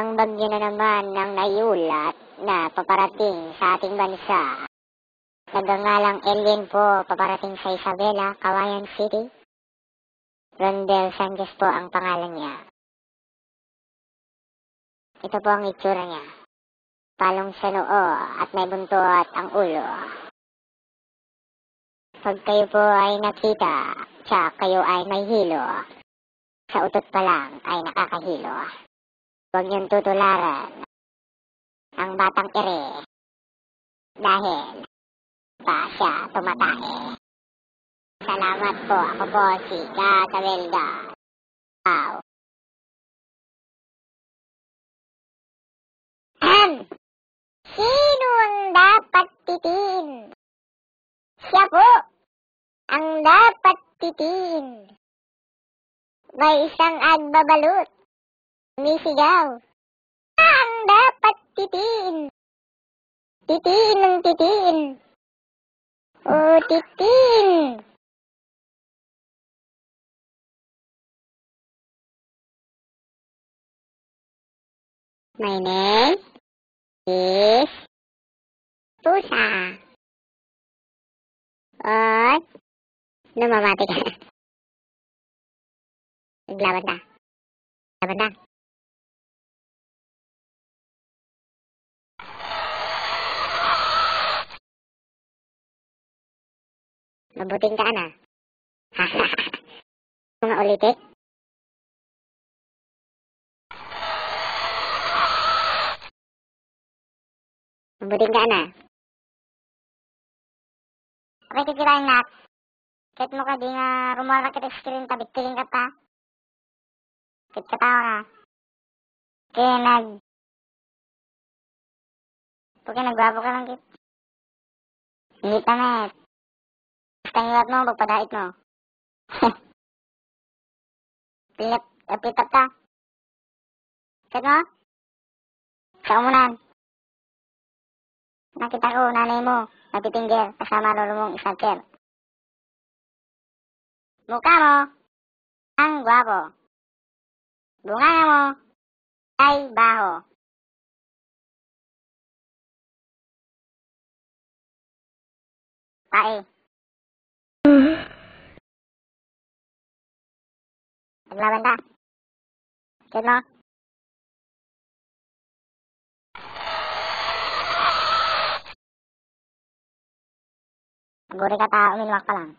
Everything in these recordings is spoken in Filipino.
Ang bagyo na naman ang naiulat na paparating sa ating bansa. Nagangalang alien po paparating sa Isabela, Cagayan City. Rondel Sanchez po ang pangalan niya. Ito po ang itsura niya. Palong sa noo at may buntot ang ulo. Pag kayo po ay nakita, tsak kayo ay may hilo. Sa utot pa lang ay nakakahilo. Huwag niyong tutularan ang batang ere dahil pa siya tumatae. Salamat po, ako po si Katabelga. Wow. Sino ang dapat titiin? Siya po ang dapat titiin. May isang agbabalot. Misigaw. Ang dapat titiin. Titiin ng titiin. O titiin. My name is Pusa. At namamati ka. Naglaban ka. Laban ka. Mabuting ka na. Mga ulitin. Mabuting ka na. Okay, titirahin lahat. Kahit mo ka di nga rumara kita screen, tabit-tiling ka pa. Kahit katawa ka. Kaya nagwapo ka lang kit. Hindi pa met. Basta ngiwat mo, pagpadait mo. Pitap ka. Kahit mo? Sa umunan. Nakita ko, nanay mo, napitinggir, kasama lolo mong isnaker. Mukha mo, ang gwapo. Bunganga mo, ay baho. Pae. Naglaban ka. Kahit mo? Guri ka ta, uminuwak pa lang.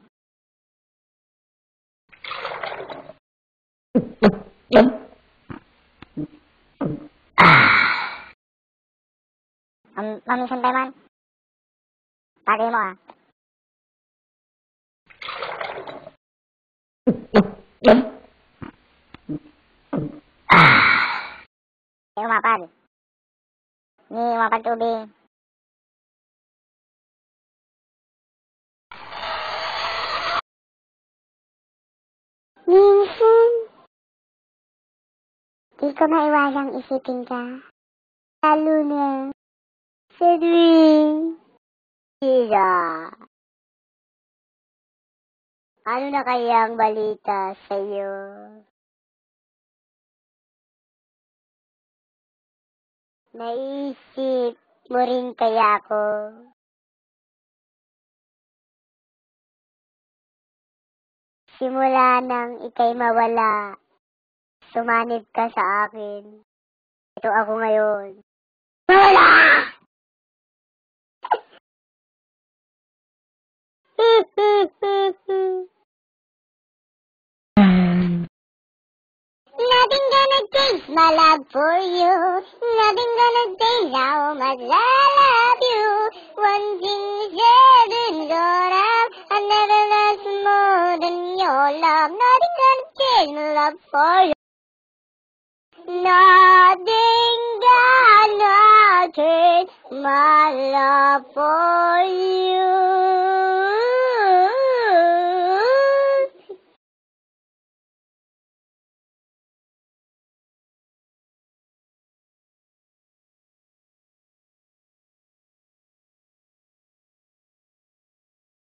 Mamisan tayo man. Tagay mo ah. Umapad. Ni umapad tubig. Minsan, di ko maiwasang isipin ka. Lalo na sa tuwing sira. Ano na kaya ang balita sa'yo? Naisip mo rin kaya ako? Simula nang ika'y mawala, sumanib ka sa akin. Ito ako ngayon. Wala! Nothing gonna change my love for you. Nothing gonna change how much I love you. One thing is certain, Dora, I never lost more than your love. Nothing gonna change my love for you. Nothing gonna change my love for you.